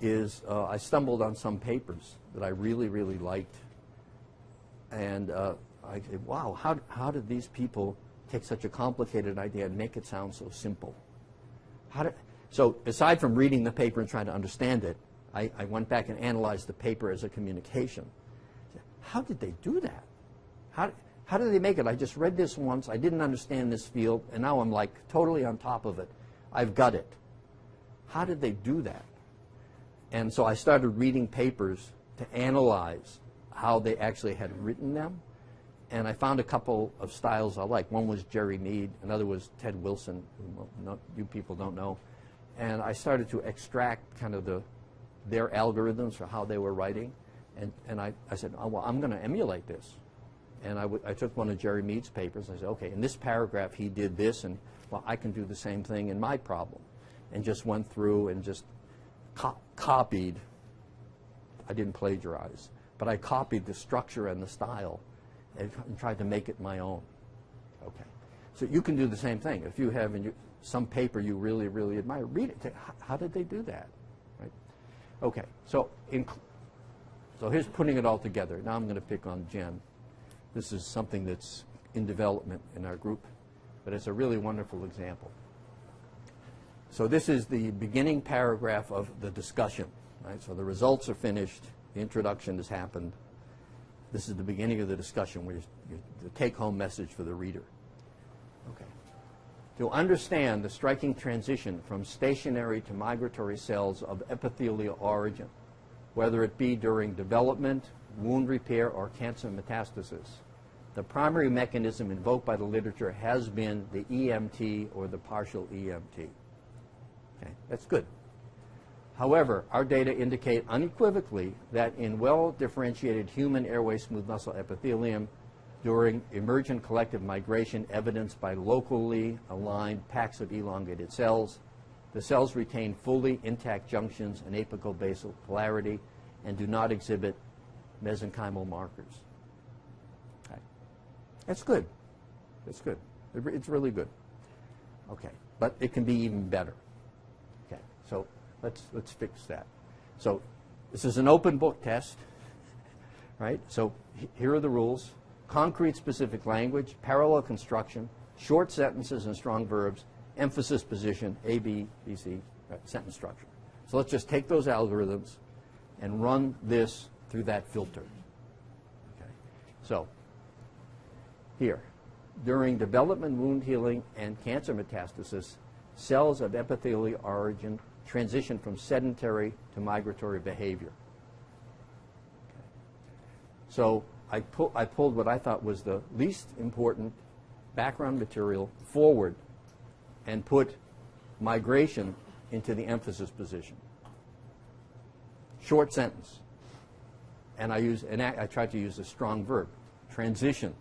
is I stumbled on some papers that I really, really liked. And I said, wow, how did these people take such a complicated idea and make it sound so simple? So aside from reading the paper and trying to understand it, I went back and analyzed the paper as a communication. How did they do that? How did they make it? I just read this once. I didn't understand this field, and now I'm like totally on top of it. I've got it. How did they do that? And so I started reading papers to analyze how they actually had written them. And I found a couple of styles I like. One was Jerry Mead, another was Ted Wilson, who you people don't know. And I started to extract kind of their algorithms for how they were writing. And I said, oh, well, I'm going to emulate this. And I took one of Jerry Mead's papers. And I said, okay, in this paragraph he did this, and well, I can do the same thing in my problem. And just went through and just copied. I didn't plagiarize, but I copied the structure and the style and tried to make it my own. Okay, so you can do the same thing. If you have some paper you really, really admire, read it. How did they do that? Right? Okay, so here's putting it all together. Now I'm going to pick on Jen. This is something that's in development in our group, but it's a really wonderful example. So this is the beginning paragraph of the discussion. Right? So the results are finished. The introduction has happened. This is the beginning of the discussion, where the take-home message for the reader. Okay. To understand the striking transition from stationary to migratory cells of epithelial origin, whether it be during development, wound repair, or cancer metastasis, the primary mechanism invoked by the literature has been the EMT or the partial EMT. Okay, that's good. However, our data indicate unequivocally that in well-differentiated human airway smooth muscle epithelium during emergent collective migration evidenced by locally aligned packs of elongated cells, the cells retain fully intact junctions and apical basal polarity and do not exhibit mesenchymal markers. Okay. That's good. That's good. It's really good. Okay. But it can be even better. Okay. So let's fix that. So this is an open book test, right? So here are the rules. Concrete specific language, parallel construction, short sentences and strong verbs, emphasis position, A, B, B, C, sentence structure. So let's just take those algorithms and run this through that filter. Okay. So here, during development, wound healing, and cancer metastasis, cells of epithelial origin transition from sedentary to migratory behavior. Okay. So I pulled what I thought was the least important background material forward and put migration into the emphasis position. Short sentence. And I tried to use a strong verb, transition.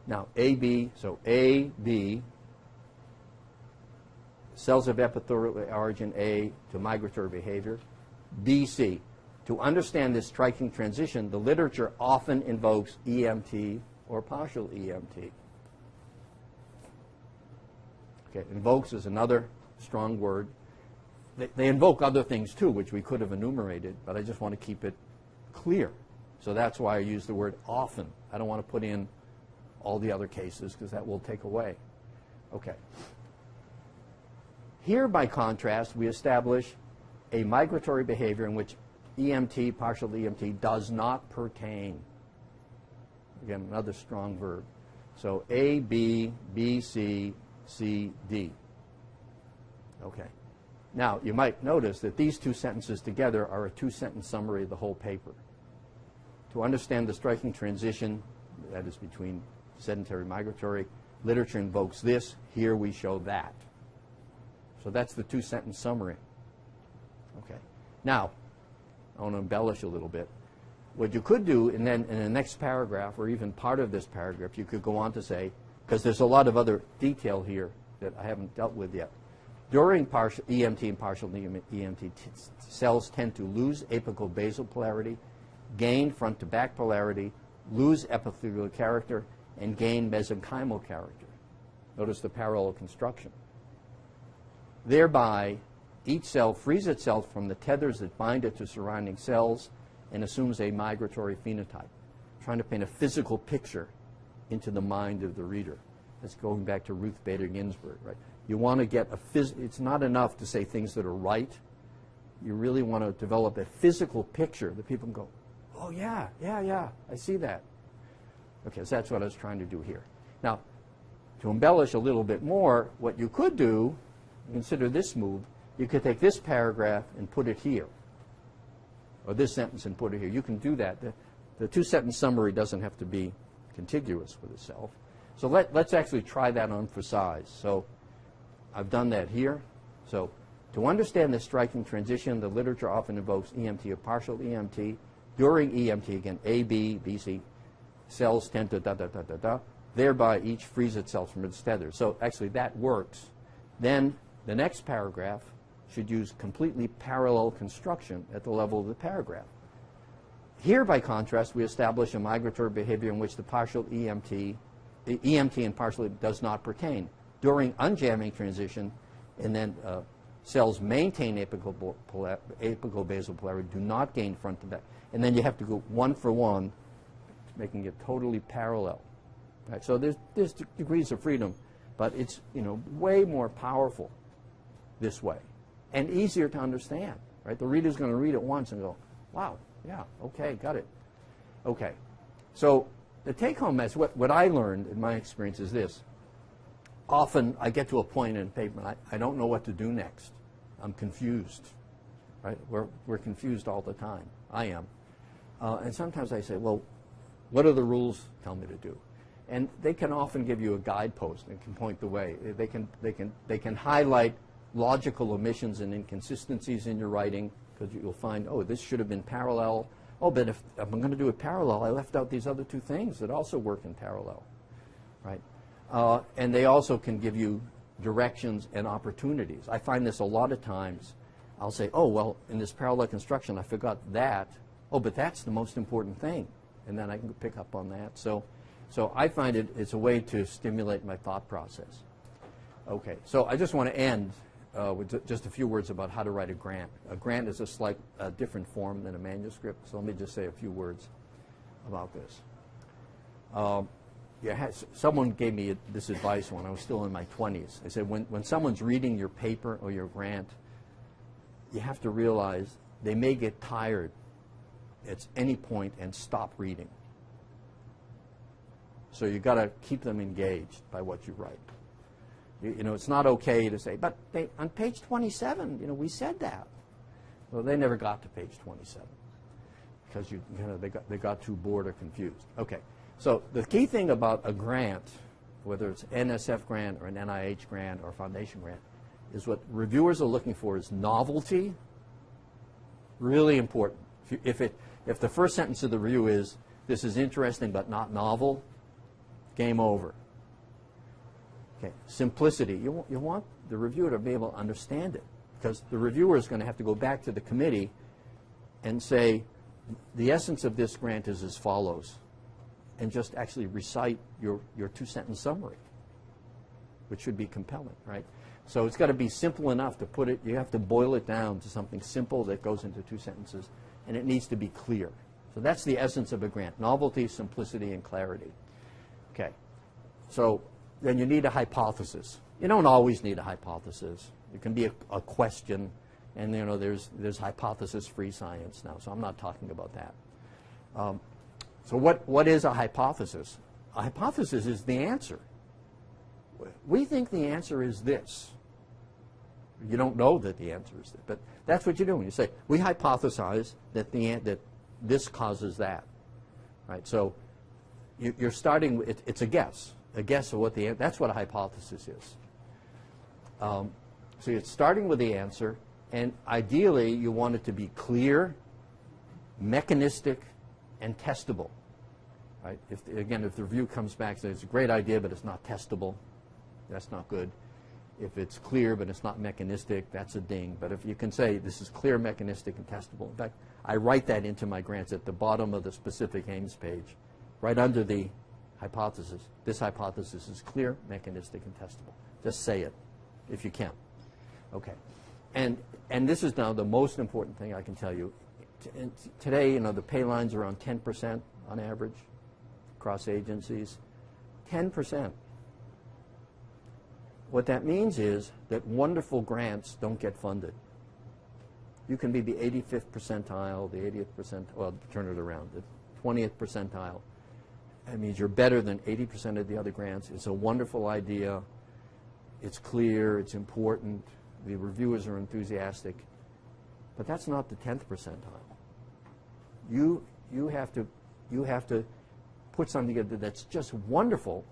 Now, AB, so A, B, cells of epithelial origin A to migratory behavior. BC. To understand this striking transition, the literature often invokes EMT or partial EMT. Okay, invokes is another strong word. They invoke other things too, which we could have enumerated, but I just want to keep it clear. So that's why I use the word often. I don't want to put in all the other cases because that will take away. Okay. Here, by contrast, we establish a migratory behavior in which EMT, partial EMT, does not pertain. Again, another strong verb. So A, B, B, C, C, D. Okay. Now, you might notice that these two sentences together are a two-sentence summary of the whole paper. To understand the striking transition, that is between sedentary and migratory, literature invokes this, here we show that. So that's the two-sentence summary. Okay. Now, I want to embellish a little bit. What you could do, and then in the next paragraph, or even part of this paragraph, you could go on to say, because there's a lot of other detail here that I haven't dealt with yet. During partial EMT and partial EMT, cells tend to lose apical basal polarity gain front-to-back polarity, lose epithelial character, and gain mesenchymal character. Notice the parallel construction. Thereby, each cell frees itself from the tethers that bind it to surrounding cells and assumes a migratory phenotype, trying to paint a physical picture into the mind of the reader. That's going back to Ruth Bader Ginsburg, right? You want to get it's not enough to say things that are right. You really want to develop a physical picture that people can go, oh yeah, I see that. Okay, so that's what I was trying to do here. Now, to embellish a little bit more, what you could do, consider this move, you could take this paragraph and put it here, or this sentence and put it here. You can do that. The two-sentence summary doesn't have to be contiguous with itself. So let's actually try that on for size. So I've done that here. So to understand this striking transition, the literature often invokes EMT or partial EMT. During EMT, again, A, B, B, C, cells tend to da-da-da-da-da. Thereby, each frees itself from its tethers. So actually, that works. Then the next paragraph should use completely parallel construction at the level of the paragraph. Here, by contrast, we establish a migratory behavior in which the partial EMT and partial does not pertain. During unjamming transition, and then cells maintain apical basal polarity, do not gain front to back. And then you have to go one for one, making it totally parallel. Right? So there's degrees of freedom, but it's way more powerful this way and easier to understand. Right? The reader's going to read it once and go, wow, yeah, okay, got it. Okay, so the take-home message, what I learned in my experience is this. Often I get to a point in paper, I don't know what to do next. I'm confused. Right? We're confused all the time. I am. And sometimes I say, well, what do the rules tell me to do? And they can often give you a guidepost and can point the way. They can highlight logical omissions and inconsistencies in your writing, because you'll find, oh, this should have been parallel. Oh, but if I'm going to do it parallel, I left out these other two things that also work in parallel. Right? And they also can give you directions and opportunities. I find this a lot of times. I'll say, oh, well, in this parallel construction, I forgot that. Oh, but that's the most important thing. And then I can pick up on that. So I find it's a way to stimulate my thought process. Okay, so I just want to end with just a few words about how to write a grant. A grant is a slight different form than a manuscript, so let me just say a few words about this. Someone gave me this advice when I was still in my 20s. They said, when someone's reading your paper or your grant, you have to realize they may get tired at any point and stop reading. So you've got to keep them engaged by what you write. It's not okay to say, but on page 27, we said that. Well, they never got to page 27 because they got too bored or confused. Okay, so the key thing about a grant, whether it's an NSF grant or an NIH grant or a foundation grant, is what reviewers are looking for is novelty. Really important. If the first sentence of the review is, this is interesting but not novel, game over. Okay, simplicity. You want the reviewer to be able to understand it, because the reviewer is going to have to go back to the committee and say, the essence of this grant is as follows, and just actually recite your two-sentence summary, which should be compelling, right? So it's got to be simple enough to put it, you have to boil it down to something simple that goes into two sentences, and it needs to be clear. So that's the essence of a grant: novelty, simplicity, and clarity. Okay, so then you need a hypothesis. You don't always need a hypothesis. It can be a question, and there's hypothesis-free science now, so I'm not talking about that. So what is a hypothesis? A hypothesis is the answer. We think the answer is this. You don't know that the answer is this, but that's what you do when you say, we hypothesize that this causes that. Right? So you're starting with, it's a guess of what that's what a hypothesis is. So you're starting with the answer, and ideally you want it to be clear, mechanistic, and testable. Right? If the review comes back and says it's a great idea, but it's not testable, that's not good. If it's clear but it's not mechanistic, that's a ding. But if you can say this is clear, mechanistic, and testable. In fact, I write that into my grants at the bottom of the specific aims page, right under the hypothesis. This hypothesis is clear, mechanistic, and testable. Just say it if you can. Okay. And this is now the most important thing I can tell you. Today, you know, the pay line's around 10% on average across agencies. 10%. What that means is that wonderful grants don't get funded. You can be the 85th percentile, the 80th percentile, well, turn it around, the 20th percentile. That means you're better than 80% of the other grants. It's a wonderful idea. It's clear. It's important. The reviewers are enthusiastic. But that's not the 10th percentile. You have to put something together that's just wonderful.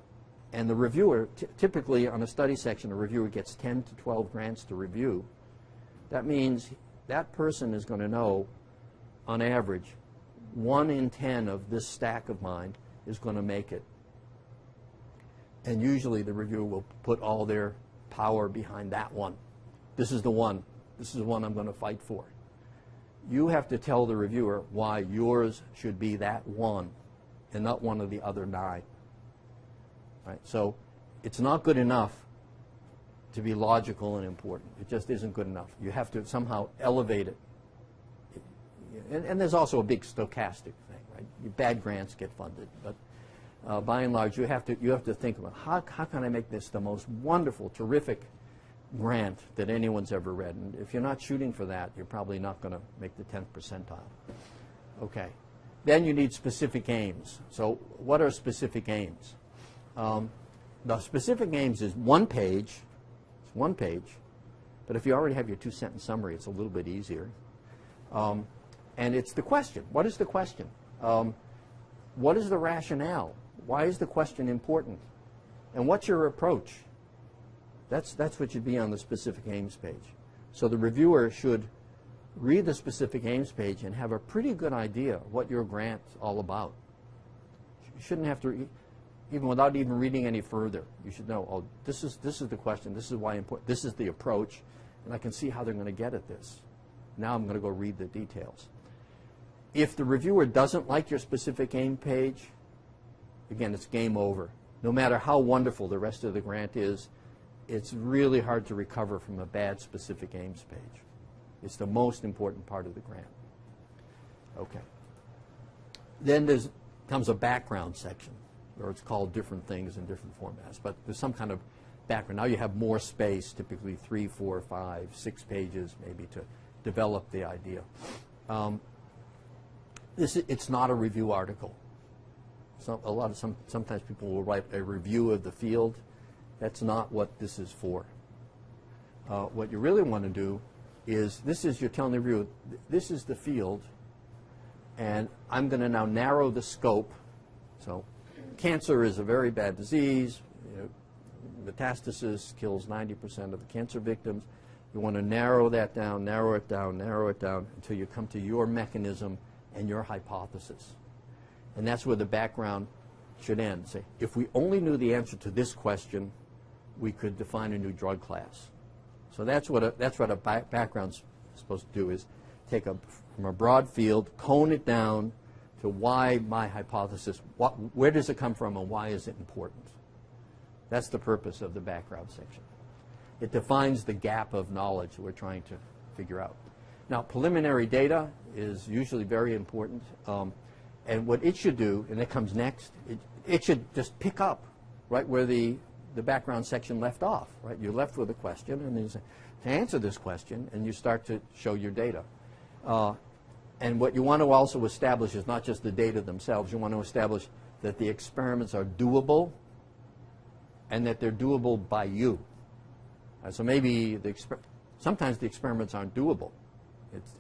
And the reviewer, typically on a study section, a reviewer gets 10 to 12 grants to review. That means that person is going to know, on average, 1 in 10 of this stack of mine is going to make it. And usually the reviewer will put all their power behind that one. This is the one. This is the one I'm going to fight for. You have to tell the reviewer why yours should be that one and not one of the other 9. Right? So it's not good enough to be logical and important. It just isn't good enough. You have to somehow elevate it. And there's also a big stochastic thing, right? Bad grants get funded, but by and large, you have to think about how can I make this the most wonderful, terrific grant that anyone's ever read. And if you're not shooting for that, you're probably not going to make the 10th percentile. Okay. Then you need specific aims. So what are specific aims? The specific aims is 1 page. It's 1 page. But if you already have your 2-sentence summary, it's a little bit easier. And it's the question. What is the question? What is the rationale? Why is the question important? And what's your approach? That's what should be on the specific aims page. So the reviewer should read the specific aims page and have a pretty good idea what your grant's all about. You shouldn't have to, even without even reading any further, you should know, oh, this is the question, this is why important, this is the approach, and I can see how they're going to get at this. Now I'm going to go read the details. If the reviewer doesn't like your specific aim page, again, it's game over. No matter how wonderful the rest of the grant is, it's really hard to recover from a bad specific aims page. It's the most important part of the grant. Okay. Then comes a background section, or it's called different things in different formats, but there's some kind of background. Now you have more space, typically 3, 4, 5, 6 pages maybe to develop the idea. It's not a review article. Sometimes people will write a review of the field. That's not what this is for. What you really want to do is, you're telling the reviewer, this is the field, and I'm going to now narrow the scope. So cancer is a very bad disease. You know, metastasis kills 90% of the cancer victims. You want to narrow that down, narrow it down, narrow it down until you come to your mechanism and your hypothesis. And that's where the background should end. Say, if we only knew the answer to this question, we could define a new drug class. So that's what a background's supposed to do, is take from a broad field, cone it down to why my hypothesis, where does it come from and why is it important? That's the purpose of the background section. It defines the gap of knowledge we're trying to figure out. Now, preliminary data is usually very important. And what it should do, and it comes next, it should just pick up right where the background section left off. Right? You're left with a question, and then you say, to answer this question, and you start to show your data. And what you want to also establish is not just the data themselves. You want to establish that the experiments are doable and that they're doable by you. So maybe sometimes the experiments aren't doable.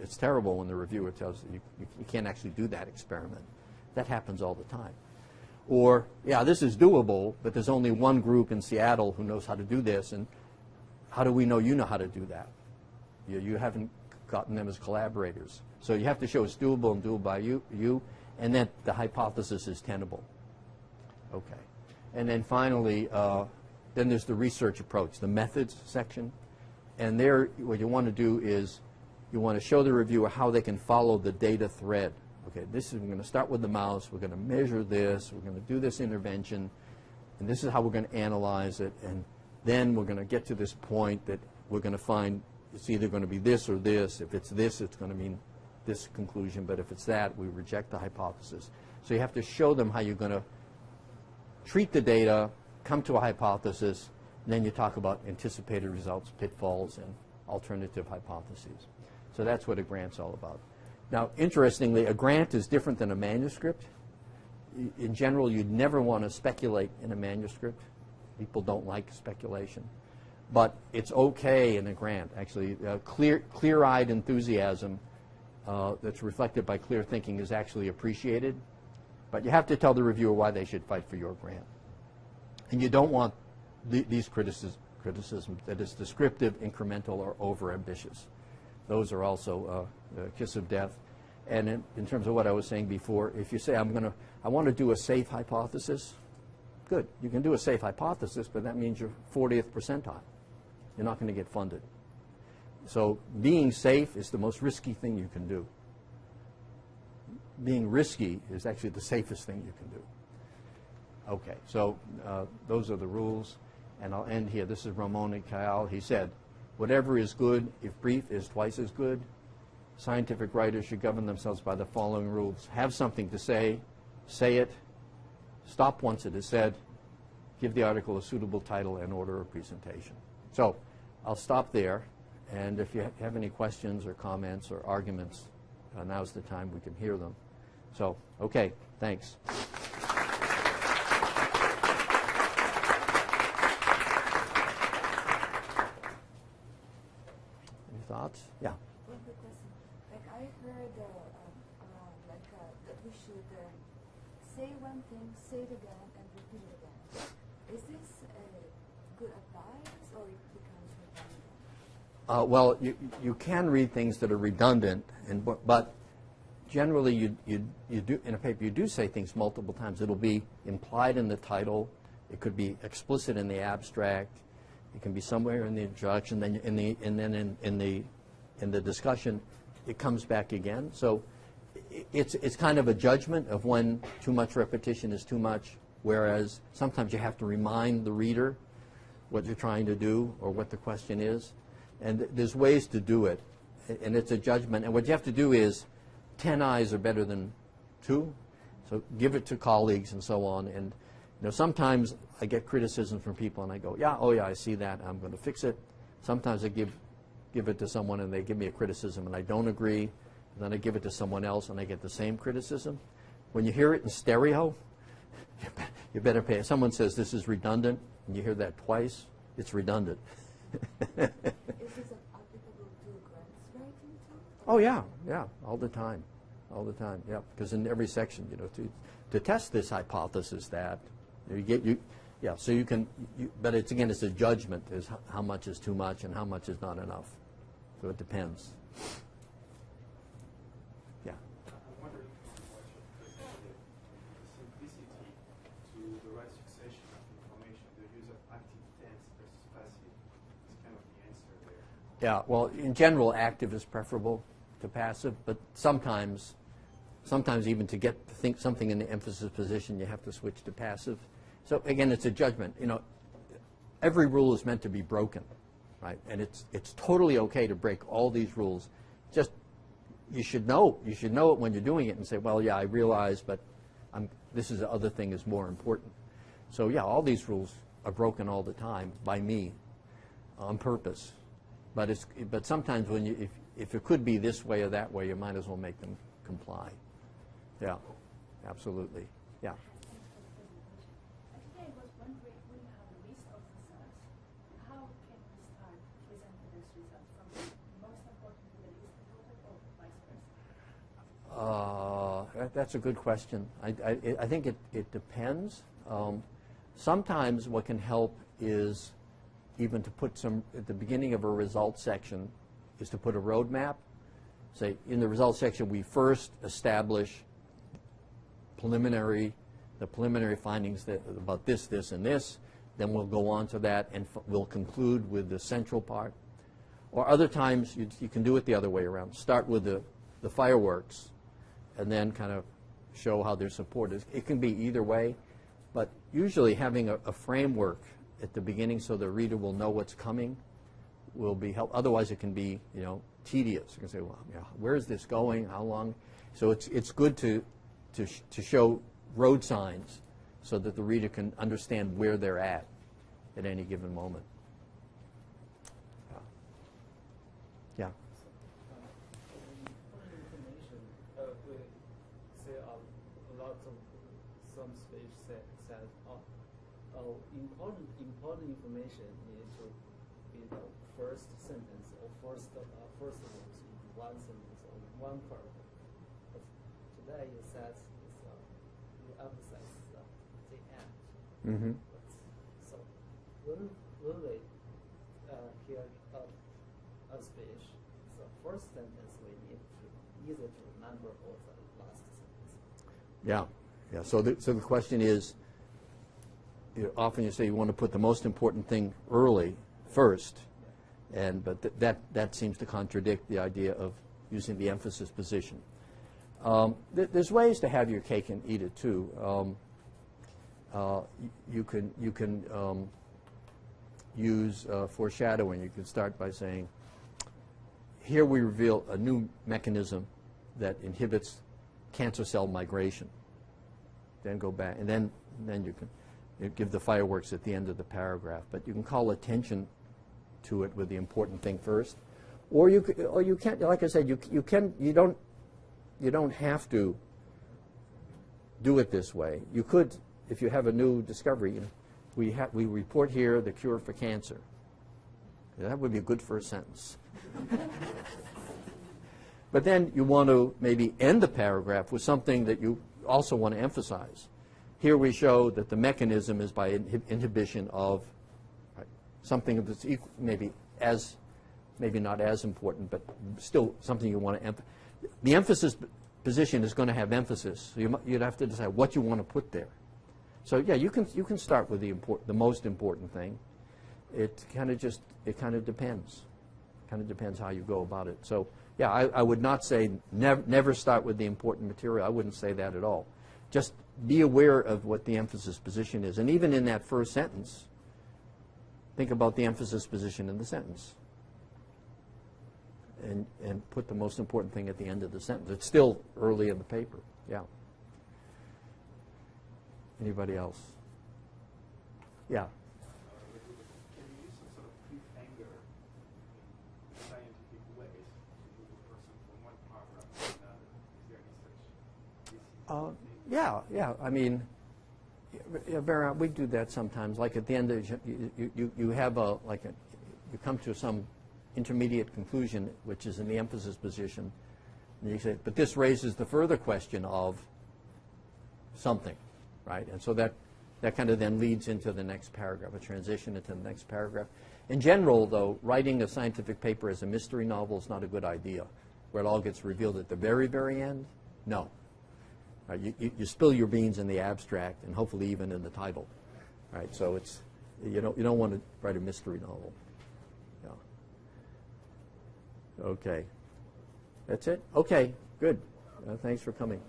It's terrible when the reviewer tells you you can't actually do that experiment. That happens all the time. Or, yeah, this is doable, but there's only one group in Seattle who knows how to do this, and how do we know you know how to do that? You haven't gotten them as collaborators. So you have to show it's doable and doable by you, and that the hypothesis is tenable. Okay. And then finally, then there's the research approach, the methods section. And there, what you want to do is you want to show the reviewer how they can follow the data thread. Okay, we're going to start with the mouse, we're going to measure this, we're going to do this intervention, and this is how we're going to analyze it, and then we're going to get to this point that we're going to find it's either going to be this or this. If it's this, it's going to mean this conclusion, but if it's that, we reject the hypothesis. So you have to show them how you're going to treat the data, come to a hypothesis, and then you talk about anticipated results, pitfalls, and alternative hypotheses. So that's what a grant's all about. Now, interestingly, a grant is different than a manuscript. In general, you'd never want to speculate in a manuscript. People don't like speculation. But it's okay in a grant, actually. Clear-eyed enthusiasm that's reflected by clear thinking is actually appreciated. But you have to tell the reviewer why they should fight for your grant. And you don't want these criticisms that is descriptive, incremental, or over-ambitious. Those are also a kiss of death. And in terms of what I was saying before, if you say, I want to do a safe hypothesis, good. You can do a safe hypothesis, but that means you're 40th percentile. You're not going to get funded. So being safe is the most risky thing you can do. Being risky is actually the safest thing you can do. Okay, so those are the rules. And I'll end here. This is Ramon Cajal. He said, whatever is good, if brief, is twice as good. Scientific writers should govern themselves by the following rules. Have something to say it. Stop once it is said. Give the article a suitable title and order of presentation. So I'll stop there. And if you have any questions or comments or arguments, now's the time we can hear them. So, okay, thanks. Any thoughts? Yeah. One quick question. Like I heard that we should say one thing, say it again, and repeat it again. Is this a good advice, or it becomes redundant? Well, you can read things that are redundant, but generally you do in a paper you do say things multiple times. It'll be implied in the title. It could be explicit in the abstract. It can be somewhere in the introduction. Then in the discussion, it comes back again. So it's kind of a judgment of when too much repetition is too much. Whereas sometimes you have to remind the reader what you're trying to do or what the question is. And there's ways to do it, and it's a judgment. And what you have to do is 10 eyes are better than 2. So give it to colleagues and so on. And sometimes I get criticism from people, and I go, yeah, I see that. I'm going to fix it. Sometimes I give it to someone, and they give me a criticism, and I don't agree. And then I give it to someone else, and I get the same criticism. When you hear it in stereo, you better pay. If someone says this is redundant, and you hear that twice, it's redundant. Is this applicable to grants writing too? Oh yeah, all the time, yeah. Because in every section, to test this hypothesis that so you can, but it's a judgment is how much is too much and how much is not enough. So it depends. Yeah. I wonder if you can the simplicity to the right succession of information, the use of active tense versus passive is kind of the answer there. Yeah, well, in general, active is preferable to passive, but sometimes even to get something in the emphasis position, you have to switch to passive. So again, it's a judgment. Every rule is meant to be broken, right? And it's totally okay to break all these rules. Just you should know it when you're doing it and say, well, yeah, I realize, but this is the other thing is more important. So yeah, all these rules are broken all the time by me on purpose. But sometimes when if it could be this way or that way, you might as well make them comply. Yeah, absolutely. Yeah. I was wondering, when you have a list of results, how can we start presenting those results from the most important to the least important, or vice versa? That's a good question. I think it depends. Sometimes what can help is even to put at the beginning of a results section is to put a roadmap. Say, in the results section, we first establish the preliminary findings about this, and this. then we'll go on to that, and we'll conclude with the central part. Or other times, you can do it the other way around. Start with the fireworks, and then kind of show how they're supported. It can be either way, but usually having a framework at the beginning so the reader will know what's coming will be helpful. Otherwise, it can be, tedious. You can say, well, where is this going? How long? So it's good to show road signs so that the reader can understand where they're at any given moment. Yeah. Information, we say lots of some speech says important information needs to be the first sentence or first words in one sentence or one paragraph. But today you said you emphasize the end. Mm-hmm. So when we hear a speech, the first sentence we need to easy to remember or the last sentence. Yeah. So the question is, often you say you want to put the most important thing early, first, but that seems to contradict the idea of using the emphasis position. There's ways to have your cake and eat it too. You can use foreshadowing. You can start by saying, here we reveal a new mechanism that inhibits cancer cell migration. Then go back, and then you can give the fireworks at the end of the paragraph. But you can call attention to it with the important thing first, or you can't. Like I said, you don't have to do it this way. You could, if you have a new discovery. We report here the cure for cancer. That would be a good first sentence. But then you want to maybe end the paragraph with something that you also want to emphasize. Here we show that the mechanism is by inhibition of something that's maybe not as important, but still something you want to emphasize. The emphasis position is going to have emphasis, so you'd have to decide what you want to put there. So yeah, you can start with the most important thing. It kind of depends. Kind of depends how you go about it. So yeah, I would not say never start with the important material. I wouldn't say that at all. Just be aware of what the emphasis position is, and even in that first sentence, think about the emphasis position in the sentence, and put the most important thing at the end of the sentence. It's still early in the paper. Yeah. Anybody else? Yeah. Can you use some sort of cliffhanger in scientific ways to move a person from one paragraph to another? Is there any such? Yeah. I mean, Vera, we do that sometimes. Like at the end of you have you come to some intermediate conclusion, which is in the emphasis position, and you say, but this raises the further question of something. Right, and so that kind of then leads into the next paragraph, a transition into the next paragraph. In general, though, writing a scientific paper as a mystery novel is not a good idea, where it all gets revealed at the very, very end. No. Right, you spill your beans in the abstract, and hopefully even in the title. Right, so it's you don't want to write a mystery novel. Yeah. Okay. That's it. Okay. Good. Thanks for coming.